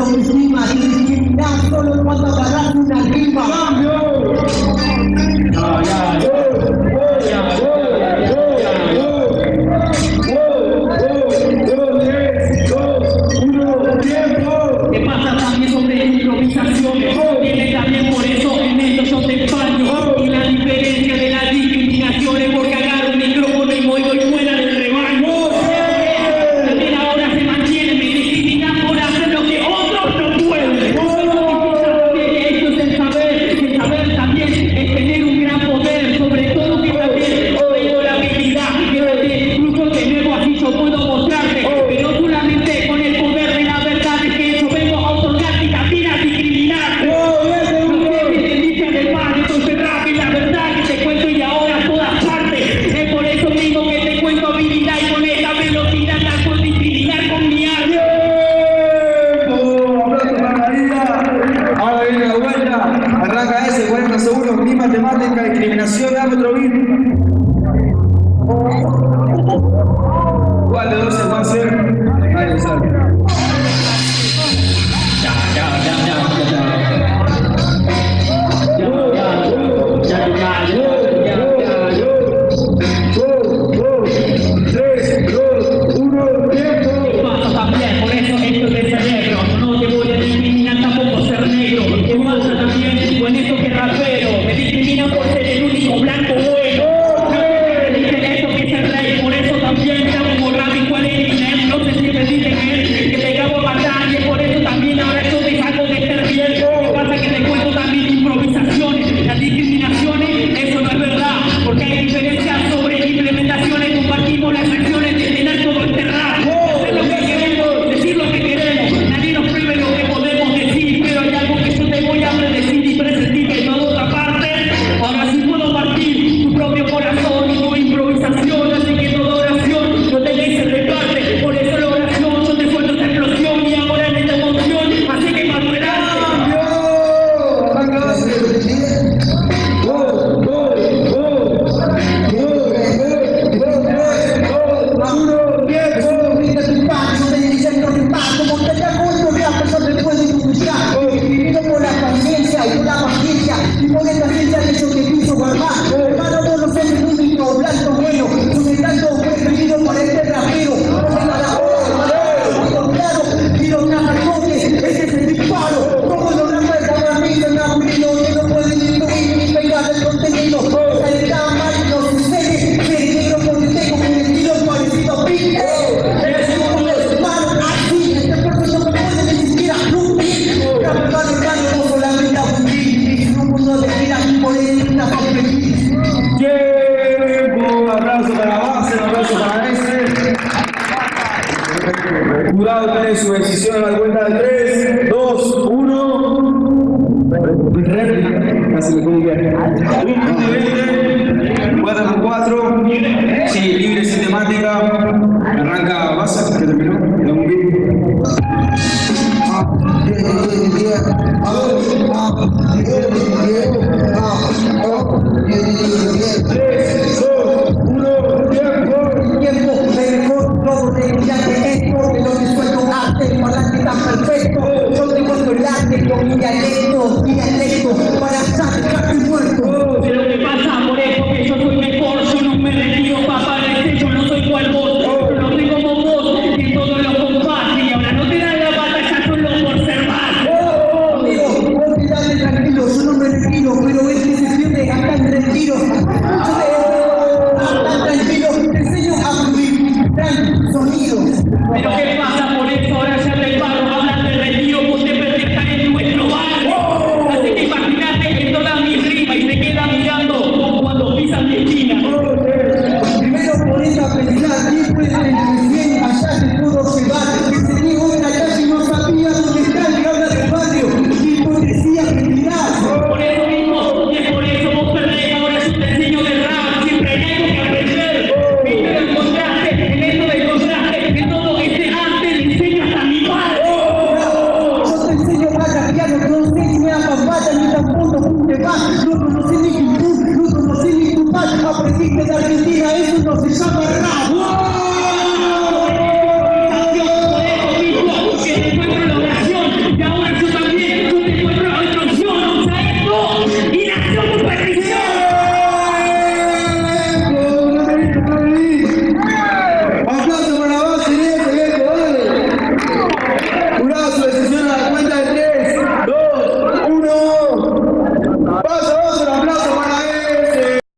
autoestima, te discriminas solo cuando agarras una rima. ¿Qué pasa también sobre improvisaciones? Viene también por eso en esto yo te empaño. Y la diferencia de las discriminaciones, porque agarro un micrófono y voy fuera del rebaño. También ahora se mantiene, me discriminan por hacer lo que otros no pueden. Esto es el saber también es tener un gran poder, sobre todo que también tengo la habilidad, que también incluso tenemos así yo puedo mostrarte, pero solamente con el poder de la verdad es que yo vengo a otorgarte y también a discriminarte. No sé qué te dice además, entonces rap y la verdad que te cuento y ahora a todas partes. Es por eso mismo que te cuento habilidad y con esta velocidad la puedo discriminar con mi arte. Ahora viene la vuelta, arranca ese 40 segundos, ni matemática, discriminación, dame otro beat. ¿Cuál de 12 va a ser? Ahí sale. También, por eso esto es de cerebro. No te voy a discriminar tampoco ser negro. ¿Qué pasa también con esto que rapero? Me discriminan por ser el único blanco bueno. Me dicen esto que es el rey. Por eso también me hago como rap y cuál es mi name. No sé si me dicen que te grabo batalla. Por eso también ahora yo dejo de ser bien. ¿Qué pasa? Que te cuento también improvisaciones. Las discriminaciones, eso no es verdad. Porque hay diferencias sobre implementaciones. Compartimos las acciones de tener todo este rap. Hacer lo que queremos, decir lo que queremos. Nadie nos prohíbe lo que podemos decir. Pero hay algo que yo te voy a predecir y presentir que toda otra parte. Ahora sí puedo partir tu propio corazón y tu improvisación. Así que toda oración no te dejes reparte. Por eso la oración yo te suelto esta explosión. Y ahora en esta emoción así que más adelante. Jurado tiene su decisión a la cuenta de 3, 2, 1. Casi me comuniqué. 20, 4, sí, libre sistemática. Arranca base, que terminó. Da un beat.